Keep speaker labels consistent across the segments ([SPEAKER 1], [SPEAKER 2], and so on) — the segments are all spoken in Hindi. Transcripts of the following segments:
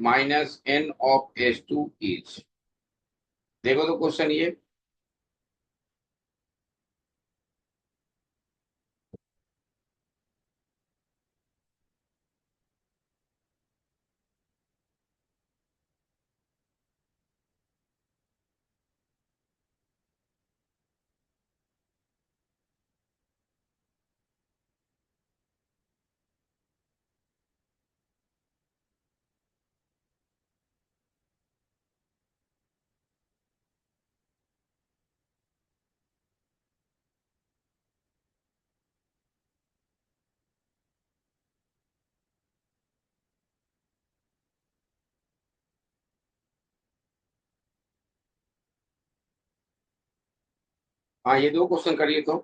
[SPEAKER 1] Minus N of H two is. देखो तो क्वेश्चन ये। हाँ, ये दो क्वेश्चन करिए तो।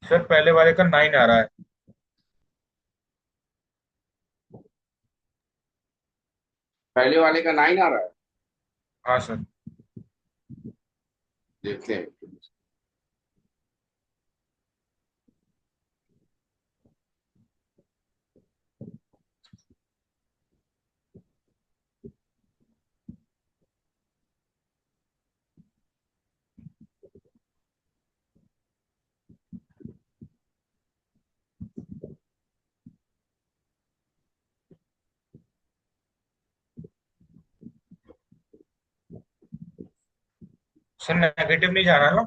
[SPEAKER 2] सर पहले वाले का 9 आ रहा है।
[SPEAKER 1] पहले वाले का 9 आ रहा है।
[SPEAKER 2] हाँ सर।
[SPEAKER 1] देखते हैं।
[SPEAKER 2] सर नेगेटिव नहीं जाना ना।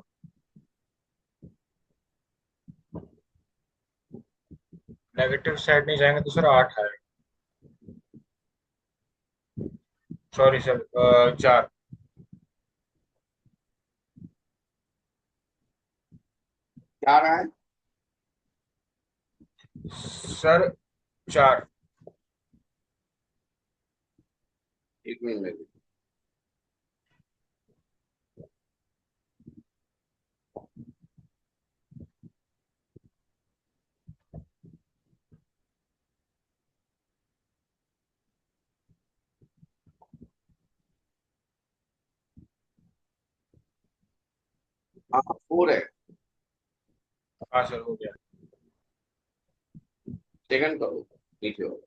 [SPEAKER 2] नेगेटिव साइड नहीं जाएंगे तो सर 8 आएगा। Sorry sir, 4।
[SPEAKER 1] क्या आ रहा है?
[SPEAKER 2] सर 4।
[SPEAKER 1] एक मिनट में। हाँ, 4 है।
[SPEAKER 2] हाँ सर, हो गया।
[SPEAKER 1] सेकंड करो। नीचे हो।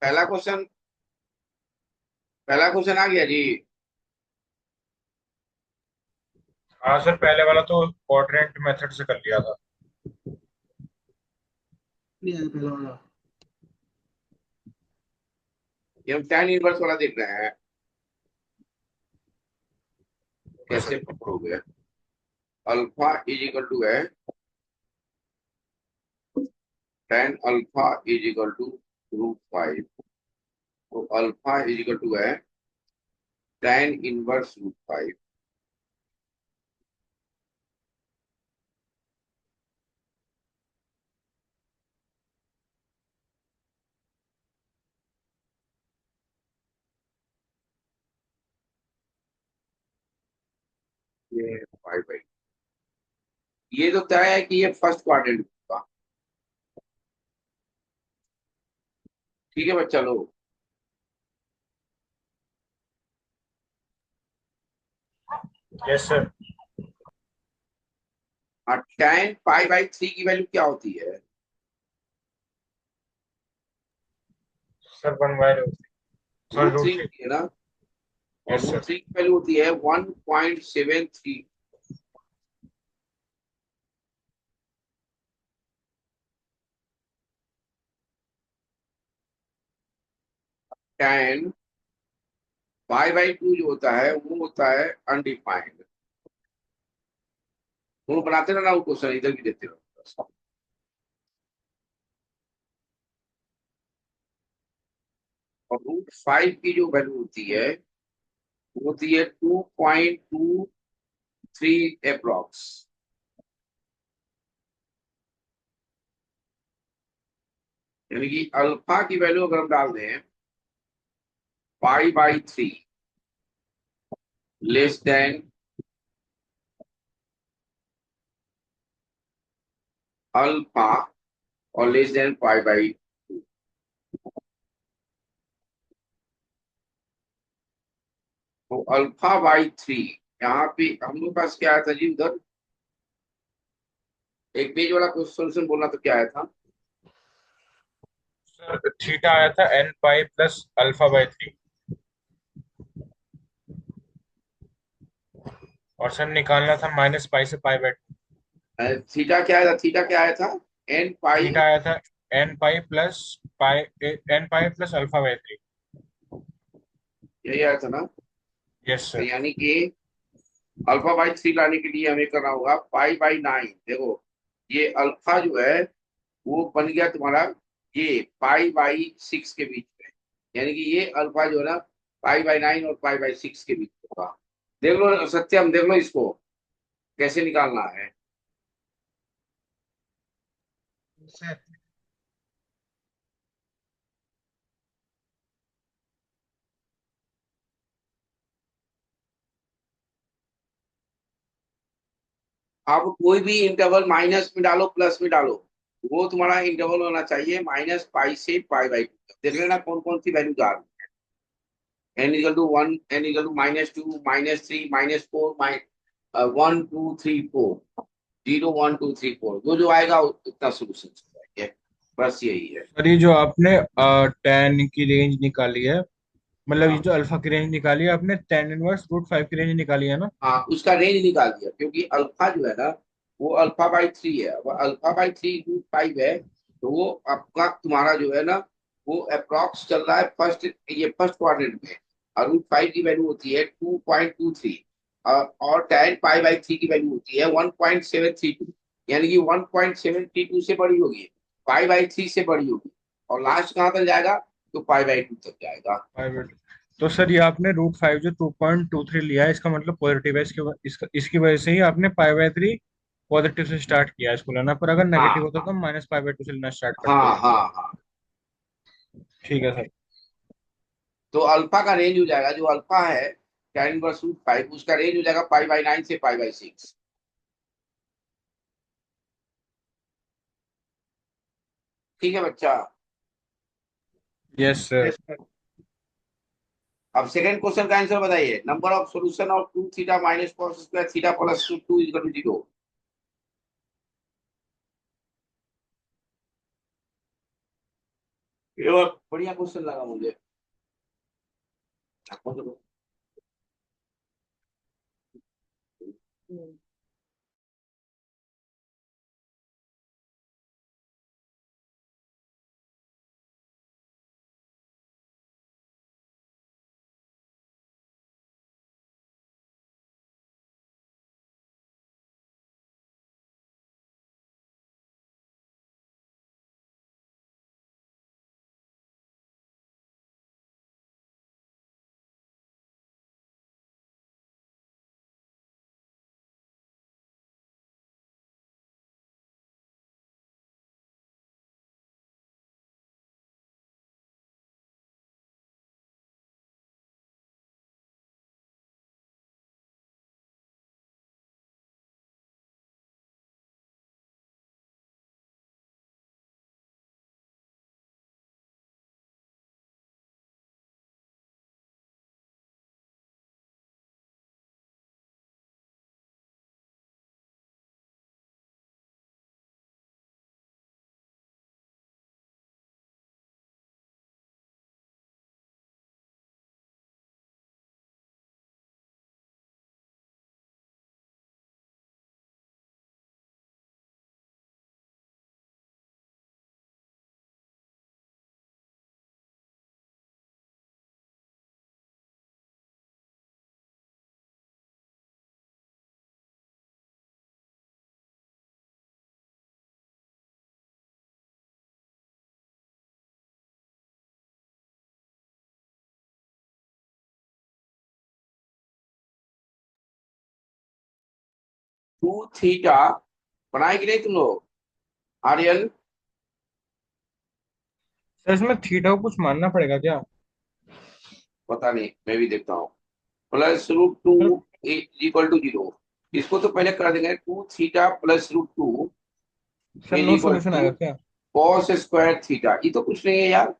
[SPEAKER 1] पहला क्वेश्चन, पहला क्वेश्चन आ गया जी।
[SPEAKER 2] हाँ सर, पहले वाला तो क्वाड्रेंट मेथड से कर लिया था।
[SPEAKER 3] नहीं आया पहला वाला।
[SPEAKER 1] ये हम tan इनवर्स वाला देख रहे हैं, कैसे
[SPEAKER 2] सर
[SPEAKER 1] पकड़ोगे। अल्फा इज इक्वल टू है tan alpha is equal to √5। तो अल्फा इज इक्वल टू है tan इनवर्स √5। ये 5/, ये तो तय है कि ये फर्स्ट क्वाड्रेंट होगा। ठीक है बच्चा लोग।
[SPEAKER 2] Yes sir.
[SPEAKER 1] और tan π/3 की वैल्यू क्या होती है?
[SPEAKER 2] सर 1/√3। सर
[SPEAKER 1] √3
[SPEAKER 2] √3।
[SPEAKER 1] होती है ना, और
[SPEAKER 2] यस सर।
[SPEAKER 1] √3 की वैल्यू होती है 1.73। tan π/2 जो होता है वो होता है अनडिफाइंड। वो बनाते रहना, वो क्वेश्चन इधर भी देते रहो। और √5 की जो वैल्यू होती है वो होती है 2.23 अप्रॉक्स। यानी कि अल्फा की वैल्यू अगर हम डाल दें π/3 लेस देन अल्फा और लेस देन π/2, तो अल्फा/3 यहाँ पे हम लोग पास क्या आया था जी उधर? एक पेज वाला सोल्यूशन बोलना तो क्या आया था?
[SPEAKER 2] सर थीटा आया था n π + α/3। और सर निकालना था -π से π/2।
[SPEAKER 1] थीटा क्या आया था? थीटा क्या आया था? n पाई।
[SPEAKER 2] थीटा आया था n π + α/3।
[SPEAKER 1] यही आया था ना?
[SPEAKER 2] यस
[SPEAKER 1] तो
[SPEAKER 2] सर।
[SPEAKER 1] यानी कि अल्फा/3 लाने के लिए हमें करना होगा π/9। देखो ये अल्फा जो है वो बन गया तुम्हारा ये π/6 के बीच में। यानी कि ये अल्फा जो है ना π/9 और π/6 के बीच होगा। देख लो सत्यम, देख लो इसको कैसे निकालना है।
[SPEAKER 3] सर
[SPEAKER 1] आप कोई भी इंटरवल माइनस में डालो प्लस में डालो, वो तुम्हारा इंटरवल होना चाहिए -π से π/2। देख लेना कौन कौन सी वैल्यू जा रही है। n=1, n=-2, -3, -4, 1 2 3 4, 0 1 2 3 4, जो जो आएगा उतना सोल्यूशन चाहिए। बस यही है।
[SPEAKER 2] सर ये जो आपने tan की रेंज निकाली है, मतलब ये
[SPEAKER 1] हाँ
[SPEAKER 2] जो अल्फा की रेंज निकाली है आपने, tan−1 √5 की रेंज निकाली है ना?
[SPEAKER 1] हाँ, उसका रेंज निकाल दिया क्योंकि अल्फा जो है ना वो अल्फा/3 है। अब अल्फा/3 √5 है, तो वो आपका तुम्हारा जो है ना वो अप्रॉक्स चल रहा है फर्स्ट, ये फर्स्ट क्वाड्रेंट में। और √5 की वैल्यू होती है 2.23। और tan π/3 की वैल्यू होती है 1.732। यानी कि 1.732 से बड़ी होगी, π/3 से बड़ी होगी, और लास्ट कहाँ तक जाएगा? तो π/2 तक जाएगा।
[SPEAKER 2] 5/2। तो सर ये आपने √5 जो 2.23 लिया है, इसका मतलब पॉजिटिव है। इसकी वजह से ही आपने π/3 पॉजिटिव से स्टार्ट किया है इसको लेना, पर अगर
[SPEAKER 1] हाँ
[SPEAKER 2] नेगेटिव होता
[SPEAKER 1] हाँ
[SPEAKER 2] तो -π/2 से लेना स्टार्ट करते।
[SPEAKER 1] हाँ हाँ हाँ।
[SPEAKER 2] ठीक है सर।
[SPEAKER 1] तो अल्फा का रेंज हो जाएगा, जो अल्फा है tan−1 √5, उसका रेंज हो जाएगा π/9 से π/6। ठीक है बच्चा।
[SPEAKER 2] Yes sir.
[SPEAKER 3] Yes sir.
[SPEAKER 1] अब सेकंड क्वेश्चन का आंसर बताइए। Number of solution of 2θ - cos² θ + 2 = 0। ये और बढ़िया क्वेश्चन लगा मुझे। टू थीटा बनाए कि नहीं तुम लोग? आर्यन,
[SPEAKER 2] सर इसमें थीटा को कुछ मानना पड़ेगा क्या?
[SPEAKER 1] पता नहीं, मैं भी देखता हूँ। Plus root two
[SPEAKER 2] sir
[SPEAKER 1] equal to zero. इसको तो पहले कर देंगे, two theta plus root two
[SPEAKER 2] sir
[SPEAKER 1] is
[SPEAKER 2] no
[SPEAKER 1] equal
[SPEAKER 2] solution
[SPEAKER 1] to
[SPEAKER 2] आएगा क्या?
[SPEAKER 1] Cos square theta. ये तो कुछ नहीं है यार।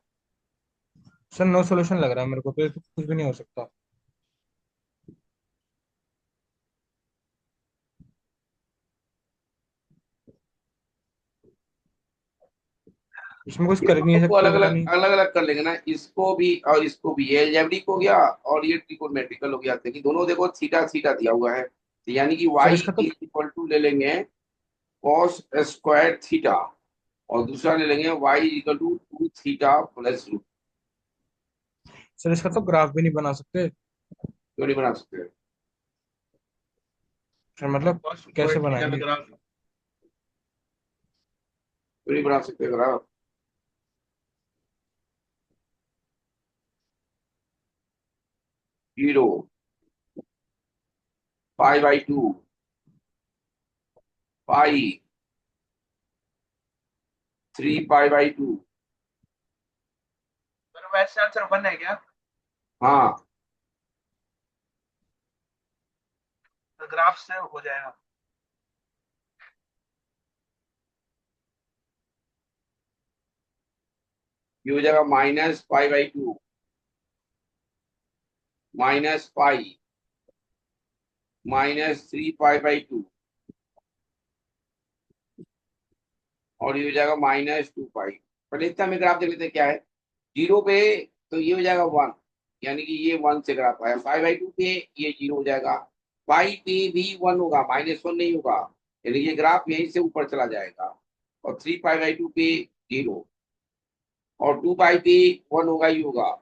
[SPEAKER 2] सर नो सोल्यूशन लग रहा है मेरे को, तो ये तो कुछ भी नहीं हो सकता। इसमें कुछ
[SPEAKER 1] ये
[SPEAKER 2] कर ही नहीं
[SPEAKER 1] दोनों को
[SPEAKER 2] सकते,
[SPEAKER 1] अलग
[SPEAKER 2] पता
[SPEAKER 1] अलग
[SPEAKER 2] नहीं।
[SPEAKER 1] अलग अलग कर लेंगे ना, इसको भी और इसको भी। ये एल्जेब्रिक हो गया और ये ट्रिगोनोमेट्रिकल हो गया। देखिए दोनों देखो थीटा थीटा दिया हुआ है, तो यानी कि
[SPEAKER 2] सर
[SPEAKER 1] y
[SPEAKER 2] इसका तो
[SPEAKER 1] इज इक्वल टू ले लेंगे कॉस स्क्वायर थीटा, और दूसरा ले लेंगे y is equal to two theta plus root.
[SPEAKER 2] Sir इसका तो ग्राफ भी नहीं बना सकते।
[SPEAKER 1] क्यों नहीं बना सकते?
[SPEAKER 2] सर मतलब
[SPEAKER 3] कॉस
[SPEAKER 2] कैसे
[SPEAKER 3] स्क्वायर थीटा का
[SPEAKER 2] बनाएंगे?
[SPEAKER 3] ग्राफ।
[SPEAKER 1] क्यों नहीं बना सकते अगर आप? Zero, pi by to, pi, three pi by to.
[SPEAKER 3] Sir वैसे आंसर वन है क्या?
[SPEAKER 1] हाँ,
[SPEAKER 3] तो ग्राफ से हो जाएगा।
[SPEAKER 1] ये हो जाएगा minus pi by two, minus pi, minus three pi by to, और ये हो जाएगा माइनस टू पाई। पहले इतना में ग्राफ देख लेते हैं क्या है। जीरो पे तो ये हो जाएगा वन, यानी कि ये वन से ग्राफ आया। फाइव बाई टू पे ये जीरो हो जाएगा। पाई पे भी वन होगा, माइनस वन नहीं होगा, यानी ये ग्राफ यहीं से ऊपर चला जाएगा। और थ्री पाई बाई टू पे जीरो, और टू पाई पे वन होगा ही होगा।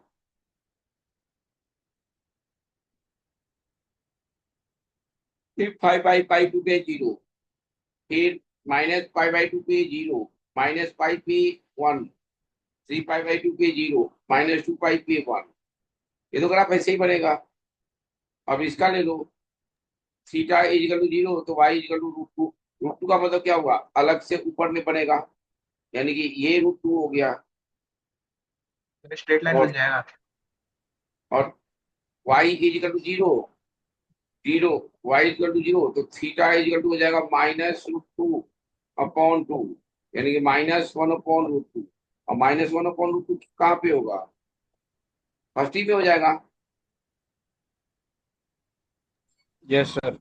[SPEAKER 1] फिर फाइव बाई पाई टू पे जीरो, फिर माइनस पाई बाई टू पे जीरो, माइनस पाई पे one, three pi by to पे जीरो, माइनस टू पाई पे वन। ये तो ग्राफ ऐसे ही बनेगा। अब इसका ले लो, थीटा इजिकल टू जीरो तो y is equal to root two. Root two का मतलब क्या हुआ, अलग से ऊपर में बनेगा, यानी कि ये रूट टू हो गया।
[SPEAKER 3] स्ट्रेट लाइन बन
[SPEAKER 1] और
[SPEAKER 3] जाएगा।
[SPEAKER 1] और Y is equal to zero, zero, Y is equal to zero, तो थीटा इजिकल टू हो जाएगा minus root two upon two, यानी कि minus one upon root two. और minus one upon root two कहाँ पे होगा, फर्स्ट ही पे हो जाएगा।
[SPEAKER 2] Yes sir.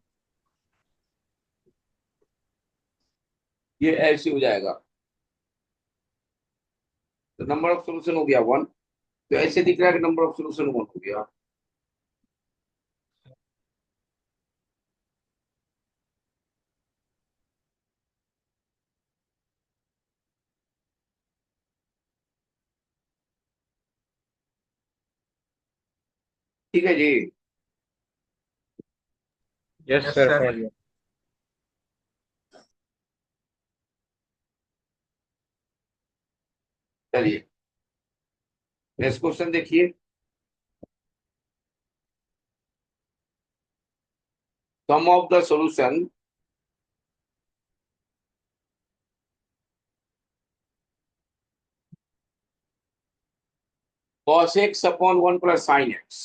[SPEAKER 1] ये ऐसे हो जाएगा। तो नंबर ऑफ सोल्यूशन हो गया 1। तो ऐसे दिख रहा है कि नंबर ऑफ सोल्यूशन 1 हो गया। ठीक है जी।
[SPEAKER 2] Yes
[SPEAKER 3] yes
[SPEAKER 2] sir,
[SPEAKER 3] sir.
[SPEAKER 2] समझ गया।
[SPEAKER 1] चलिए नेक्स्ट क्वेश्चन देखिए। Sum of the solution cos x upon 1 plus sin x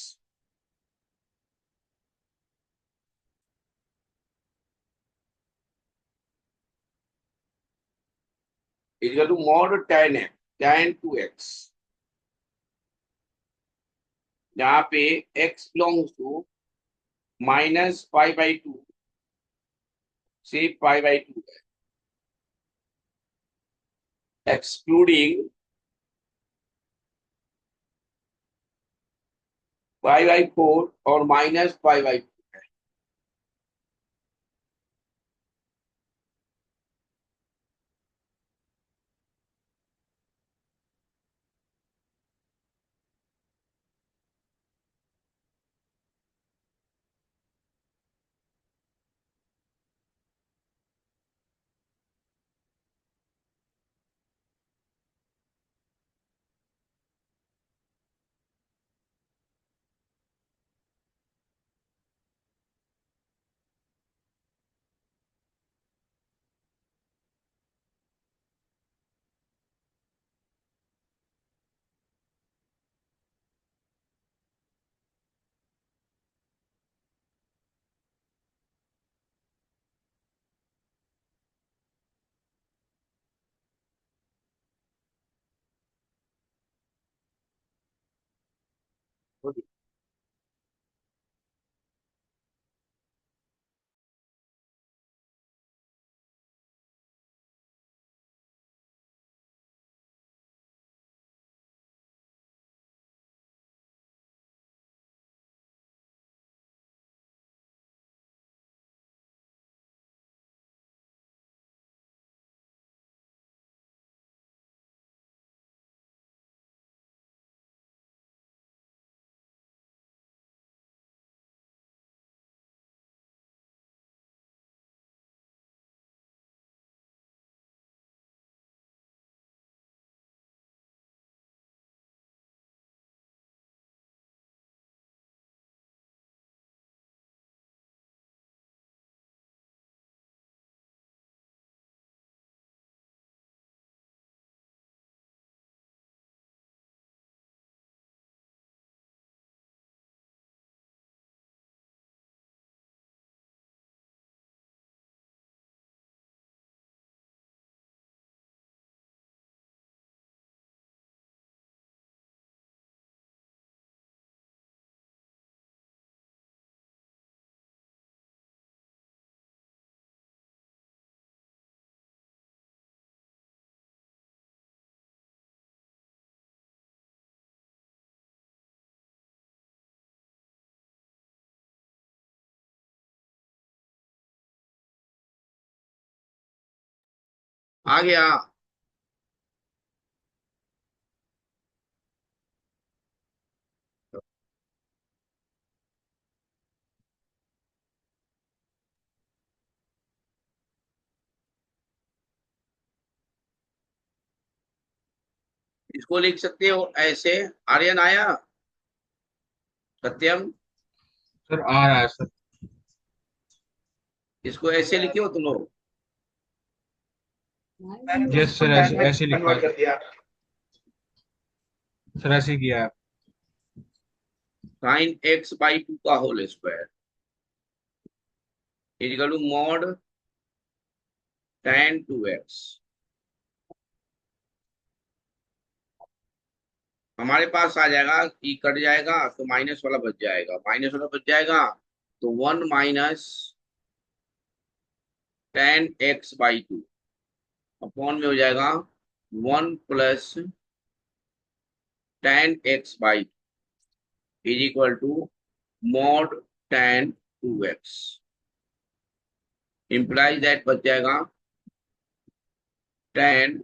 [SPEAKER 1] is equal to mod tan x, tan 2x, जहाँ पे x belongs to -π/2 से π/2 है, एक्सक्लूडिंग π/4 और -π/2। आ गया। इसको लिख सकते हो ऐसे। आर्यन आया? सत्यम,
[SPEAKER 2] सर आ रहा है सर।
[SPEAKER 1] इसको ऐसे लिखे हो तुम लोग?
[SPEAKER 3] मैंने तो
[SPEAKER 2] यस
[SPEAKER 3] इसको
[SPEAKER 2] सर,
[SPEAKER 3] टाइम
[SPEAKER 2] ऐसे
[SPEAKER 3] में
[SPEAKER 2] ऐसे लिखा है
[SPEAKER 3] कन्वर्ट कर दिया।
[SPEAKER 2] सर, ऐसे ही किया है।
[SPEAKER 1] sin x/2 का whole square is equal to mod tan 2x। हमारे पास आ जाएगा कि कट जाएगा तो माइनस वाला बच जाएगा, माइनस वाला बच जाएगा तो 1 माइनस tan x/2 अपॉन में हो जाएगा 1 plus tan x by is equal to mod tan 2x, implies that बच जाएगा tan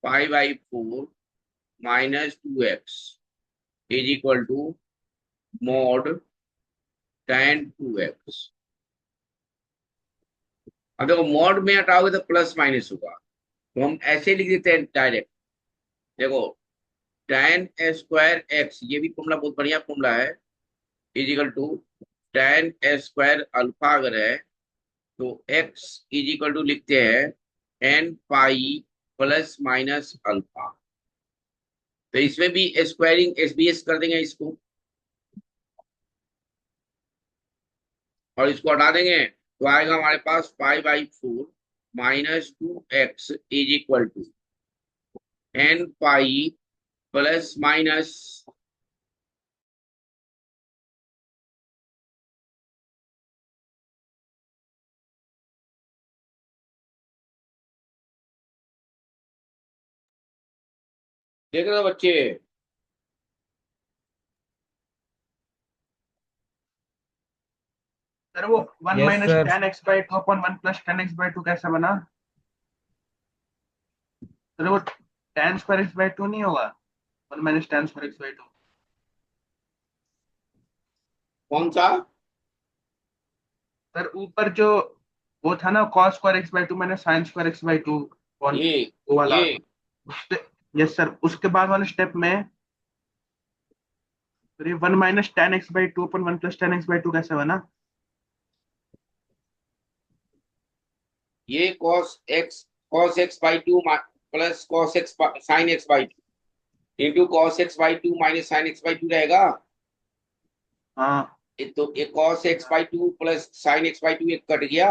[SPEAKER 1] pi by 4 minus 2x is equal to mod tan 2x। अब देखो मॉड में हटाओगे तो प्लस माइनस होगा, तो हम ऐसे लिख देते हैं डायरेक्ट। देखो tan स्क्वायर एक्स, ये भी फॉर्मूला बहुत बढ़िया फॉर्मूला है, is equal to tan square alpha अगर है तो x इज इक्वल टू लिखते हैं n pi plus minus alpha. तो इसमें भी स्क्वायरिंग एसबीएस कर देंगे इसको, और इसको हटा देंगे तो आएगा हमारे पास pi by 4 minus 2x is equal to n pi plus minus देख रहे हो बच्चे।
[SPEAKER 3] सर वो one
[SPEAKER 2] yes
[SPEAKER 3] minus
[SPEAKER 2] sir.
[SPEAKER 3] Tan x by two upon one plus tan x by two कैसे बना? सर वो tan square x by two नहीं होगा, one minus tan square x by two.
[SPEAKER 1] कौन सा?
[SPEAKER 3] सर ऊपर जो वो था ना cos square x by two मैंने sine square x by to,
[SPEAKER 1] ये
[SPEAKER 3] वो वाला।
[SPEAKER 1] ये
[SPEAKER 3] यस सर, उसके बाद वाले स्टेप में फिर ये one minus tan x by two अपन one plus tan x by two कैसे बना?
[SPEAKER 1] ये cos x by two plus cos x sine x by two into cos x by two minus sine x by two रहेगा।
[SPEAKER 3] हाँ
[SPEAKER 1] तो ये cos x by two plus sine x by two एक कट गया,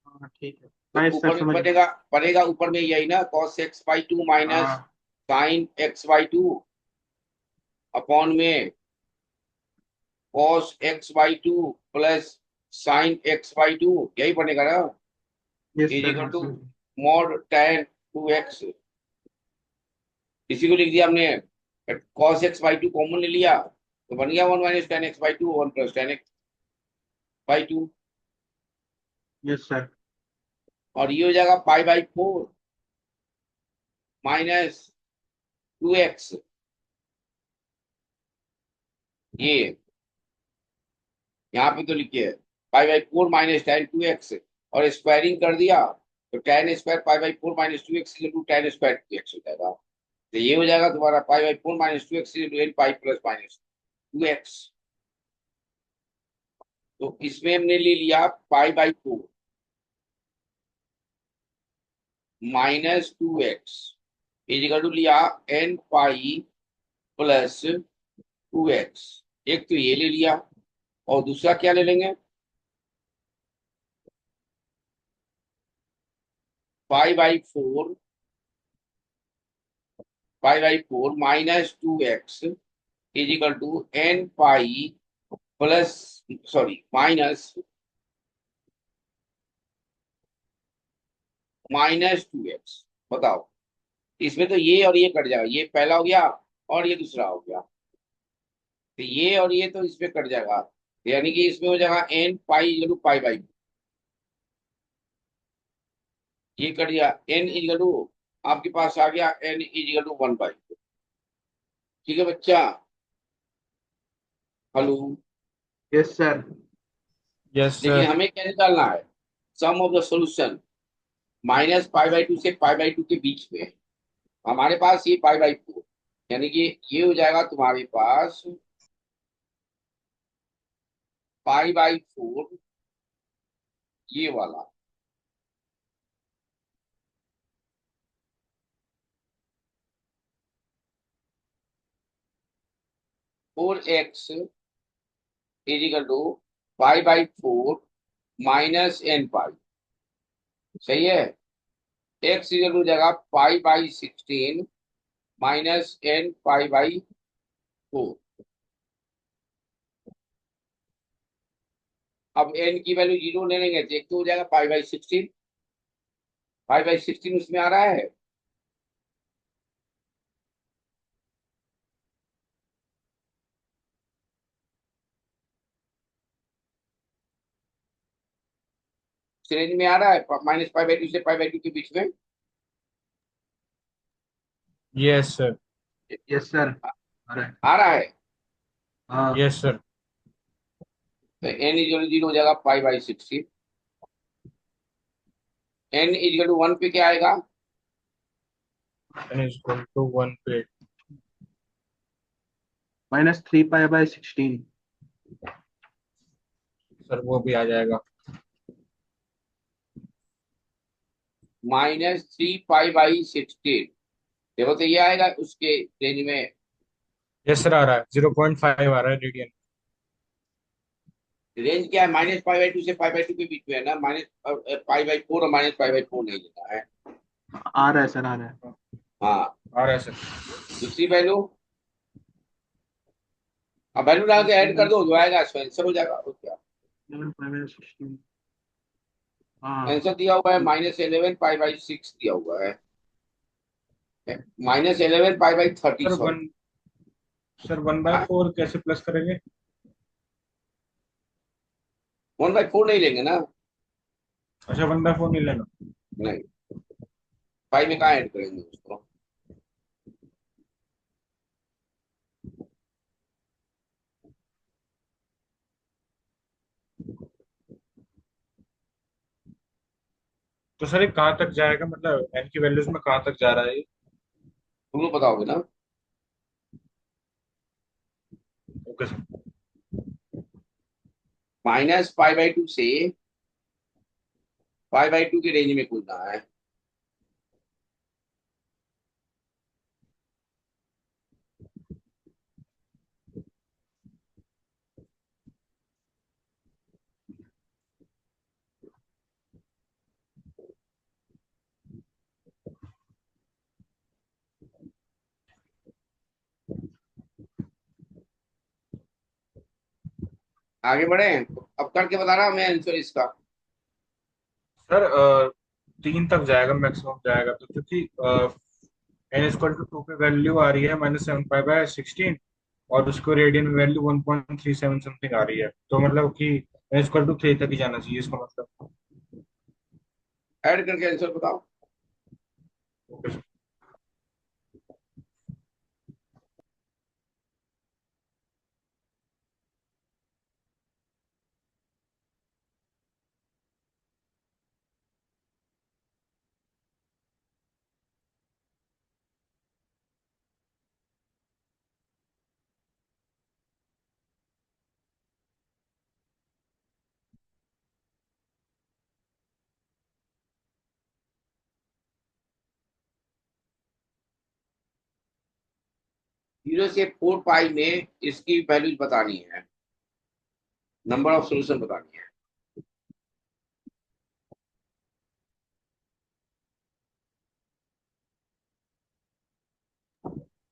[SPEAKER 3] हाँ ठीक है।
[SPEAKER 1] तो
[SPEAKER 3] हाँ सर
[SPEAKER 1] ऊपर में
[SPEAKER 3] समझ गया।
[SPEAKER 1] बनेगा ऊपर में यही ना, cos x by two minus
[SPEAKER 3] हाँ
[SPEAKER 1] sine x by two upon में cos x by two plus sine x by two, यही बनेगा ना,
[SPEAKER 3] यस
[SPEAKER 1] इज
[SPEAKER 3] सर,
[SPEAKER 1] इक्वल
[SPEAKER 3] हाँ
[SPEAKER 1] टू
[SPEAKER 3] समझ गया।
[SPEAKER 1] Mod tan 2x। इसी को लिख दिया हमने, cos x by two common ले लिया तो बन गया one minus tan x by two one plus tan x by two,
[SPEAKER 3] yes sir.
[SPEAKER 1] और ये हो जाएगा पाई बाई 4 माइनस 2x। ये यहाँ पे तो लिखिए पाई बाई 4 माइनस टेन 2x, और स्क्वायरिंग कर दिया तो tan square pi by 4 minus 2x into tan square 2x हो जाएगा। तो ये हो जाएगा तुम्हारा pi by 4 minus 2x into n pi plus minus 2x। तो इसमें हमने ले लिया pi by 4 minus 2x is equal to लिया एन पाई प्लस 2x। एक तो ये ले लिया, और दूसरा क्या ले लेंगे, pi by 4 minus 2x is equal to n pi plus, sorry minus 2x। बताओ, इसमें तो ये और ये कट जाएगा, ये पहला हो गया और ये दूसरा हो गया, तो ये और ये तो इसमें कट जाएगा, यानी कि इसमें हो जाएगा N pi is equal to pi by, ये कट गया, एन इजिकल टू आपके पास आ गया N is equal to one by. ठीक है बच्चा? हेलो।
[SPEAKER 3] Yes sir.
[SPEAKER 2] यस
[SPEAKER 1] लेकिन
[SPEAKER 2] सर।
[SPEAKER 1] हमें क्या निकालना है, sum of the solution minus pi by two से पाई बाई टू के बीच में। हमारे पास ये पाई बाई 4, यानी कि ये हो जाएगा तुम्हारे पास पाई बाई 4 ये वाला, 4x is equal to pi by 4 minus N pi. सही है? x इजिकल टू जाएगा pi by 16 minus N pi by 4। अब n की वैल्यू 0 ले लेंगे तो एक तो हो जाएगा पाई बाई 16, पाई बाई 16 उसमें आ रहा है, रेंज में आ रहा है -π/2 से π/2 के बीच में?
[SPEAKER 2] Yes sir.
[SPEAKER 3] Yes sir. अरे
[SPEAKER 1] आ रहा है।
[SPEAKER 3] हाँ।
[SPEAKER 2] Yes sir.
[SPEAKER 1] तो n इक्वल 0 हो जाएगा π/16। n इक्वल टू 1 पे क्या आएगा?
[SPEAKER 2] n इज इक्वल टू 1 पे
[SPEAKER 3] -3π/16।
[SPEAKER 2] सर वो भी आ जाएगा।
[SPEAKER 1] -3π/16। देखो तो ये आएगा उसके रेंज में।
[SPEAKER 2] यस सर आ रहा है, 0.5 आ रहा है रेडियन।
[SPEAKER 1] रेंज क्या है? -π/2 से π/2 के बीच में है ना। -π/4 और -π/4 नहीं लेना है।
[SPEAKER 3] आ रहा है सर, आ रहा है।
[SPEAKER 1] हाँ।
[SPEAKER 2] आ रहा है सर।
[SPEAKER 1] दूसरी वैल्यू, अब वैल्यू डाल के ऐड कर दो, जो आएगा इसमें आंसर हो जाएगा। और क्या
[SPEAKER 3] 11π/16। हाँ।
[SPEAKER 1] आंसर दिया हुआ है? -11π/6 दिया हुआ है। -11π/30,
[SPEAKER 2] सर
[SPEAKER 1] सॉरी।
[SPEAKER 2] वन सर 1/4 कैसे प्लस करेंगे?
[SPEAKER 1] 1/4 नहीं लेंगे ना।
[SPEAKER 2] अच्छा 1/4 नहीं लेना।
[SPEAKER 1] नहीं, पाई में कहाँ ऐड करेंगे उसको?
[SPEAKER 2] तो सर ये कहाँ तक जाएगा, मतलब n की वैल्यूज में कहाँ तक जा रहा है ये?
[SPEAKER 1] तुम लोग बताओगे ना।
[SPEAKER 2] Okay sir.
[SPEAKER 1] -π/2 से π/2 की रेंज में कूदना है। आगे बढ़े, अब करके बता रहा हूं मैं आंसर इसका।
[SPEAKER 2] सर 3 तक जाएगा, मैक्सिमम जाएगा तो, क्योंकि n इक्वल टू 2 पे वैल्यू आ रही है -7π/16, और उसको रेडियन में वैल्यू 1.37 समथिंग आ रही है, तो मतलब कि n इक्वल टू 3 तक ही जाना चाहिए इसका मतलब।
[SPEAKER 1] ऐड करके आंसर बताओ।
[SPEAKER 2] Okay sir.
[SPEAKER 1] 0 से 4π में इसकी वैल्यूज बतानी है, नंबर ऑफ सोल्यूशन बतानी है।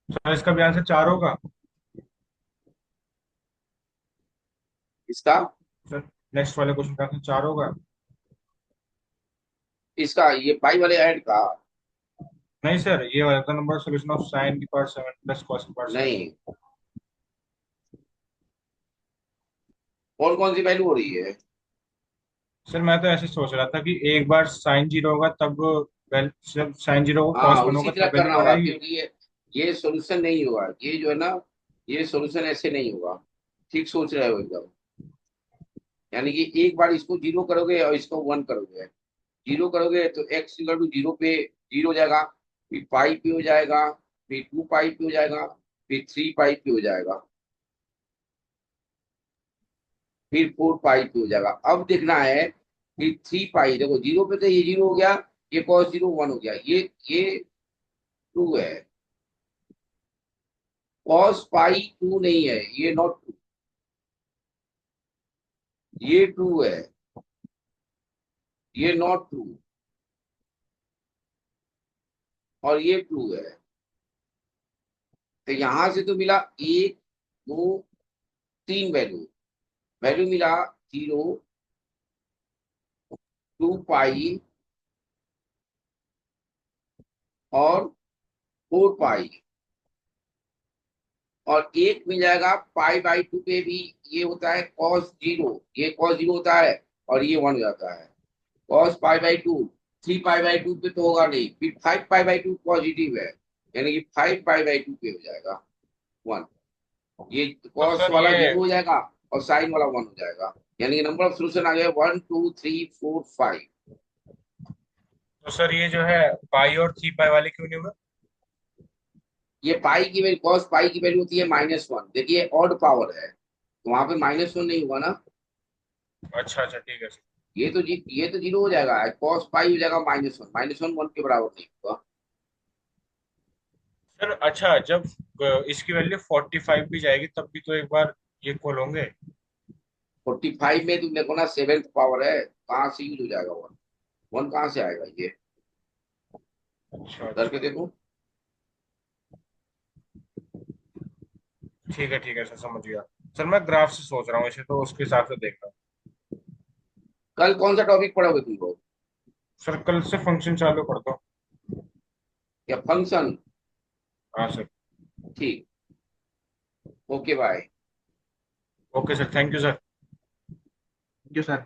[SPEAKER 2] सर इसका भी आंसर 4 होगा।
[SPEAKER 1] इसका
[SPEAKER 2] सर नेक्स्ट वाले क्वेश्चन का आंसर 4 होगा।
[SPEAKER 1] इसका ये पाई वाले ऐड का?
[SPEAKER 2] नहीं सर, ये वाला था नंबर सोल्यूशन ऑफ साइन की पावर 7 प्लस कॉस की पावर 7।
[SPEAKER 1] नहीं, कौन कौन सी वैल्यू हो रही है?
[SPEAKER 2] सर मैं तो ऐसे सोच रहा था कि एक बार साइन 0 होगा तब वेल, जब साइन 0 को
[SPEAKER 1] हाँ,
[SPEAKER 2] कॉस 1
[SPEAKER 1] उसी
[SPEAKER 2] होगा
[SPEAKER 1] तरह
[SPEAKER 2] तब
[SPEAKER 1] करना
[SPEAKER 2] वैल्यू
[SPEAKER 1] होगा,
[SPEAKER 2] बढ़ाएगी।
[SPEAKER 1] क्योंकि ये सोल्यूशन नहीं होगा, ये जो है ना, ये सोल्यूशन ऐसे नहीं होगा। ठीक सोच रहे हो एकदम। यानी कि एक बार इसको 0 करोगे और इसको 1 करोगे। 0 करोगे तो x इक्वल टू 0 पे 0 हो जाएगा, फिर पाई पे हो जाएगा, फिर 2π पे हो जाएगा, फिर 3π पे हो जाएगा, फिर 4π पे हो जाएगा। अब देखना है कि 3π, देखो 0 पे तो ये 0 हो गया, ये cos 0 1 हो गया, ये 2 है। cos पाई 2 नहीं है, ये नॉट 2, ये 2 है, ये नॉट 2, और ये 2 है। तो यहां से तो मिला 1 2 3 वैल्यू, वैल्यू मिला 0, 2π और 4π, और एक मिल जाएगा π/2 पे भी। ये होता है cos 0, ये cos 0 होता है, और ये 1 हो जाता है। cos pi by to, 3 pi by 2 पे तो होगा नहीं, फिर 5 पाई बाई 2 पॉजिटिव है, यानी कि 5 पाई बाई 2 पे हो जाएगा 1। ये
[SPEAKER 2] तो
[SPEAKER 1] cos
[SPEAKER 2] सर
[SPEAKER 1] वाला
[SPEAKER 2] ये
[SPEAKER 1] 0 हो जाएगा और साइन वाला 1 हो जाएगा, यानी कि नंबर ऑफ सोल्यूशन आ गया 1 2 3 4 5।
[SPEAKER 2] तो सर ये जो है पाई और 3 पाई वाले क्यों नहीं हुए?
[SPEAKER 1] ये पाई की वैल्यू, cos पाई की वैल्यू होती है -1, देखिए ऑड पावर है तो वहां पे -1 नहीं हुआ ना,
[SPEAKER 2] अच्छा अच्छा ठीक है सर।
[SPEAKER 1] ये तो 0 हो जाएगा, cos पाई हो जाएगा -1, -1 के बराबर नहीं होगा।
[SPEAKER 2] सर अच्छा, जब इसकी वैल्यू 45 भी जाएगी तब भी तो एक बार ये इक्वल होंगे।
[SPEAKER 1] 45 में तुम देखो ना, 7th पावर है, कहाँ से यूज हो जाएगा 1, 1 कहाँ से आएगा ये,
[SPEAKER 2] अच्छा
[SPEAKER 1] करके
[SPEAKER 2] अच्छा
[SPEAKER 1] देखो।
[SPEAKER 2] ठीक है सर, समझ गया। सर मैं ग्राफ से सोच रहा हूँ इसे, तो उसके हिसाब से देख रहा हूँ।
[SPEAKER 1] कल कौन सा टॉपिक पढ़ोगे तुम लोग,
[SPEAKER 2] सर कल से फंक्शन चालू करता हूँ।
[SPEAKER 1] या फंक्शन?
[SPEAKER 2] हाँ सर।
[SPEAKER 1] ठीक, okay bye.
[SPEAKER 2] Okay sir, thank you sir.
[SPEAKER 3] Thank you sir.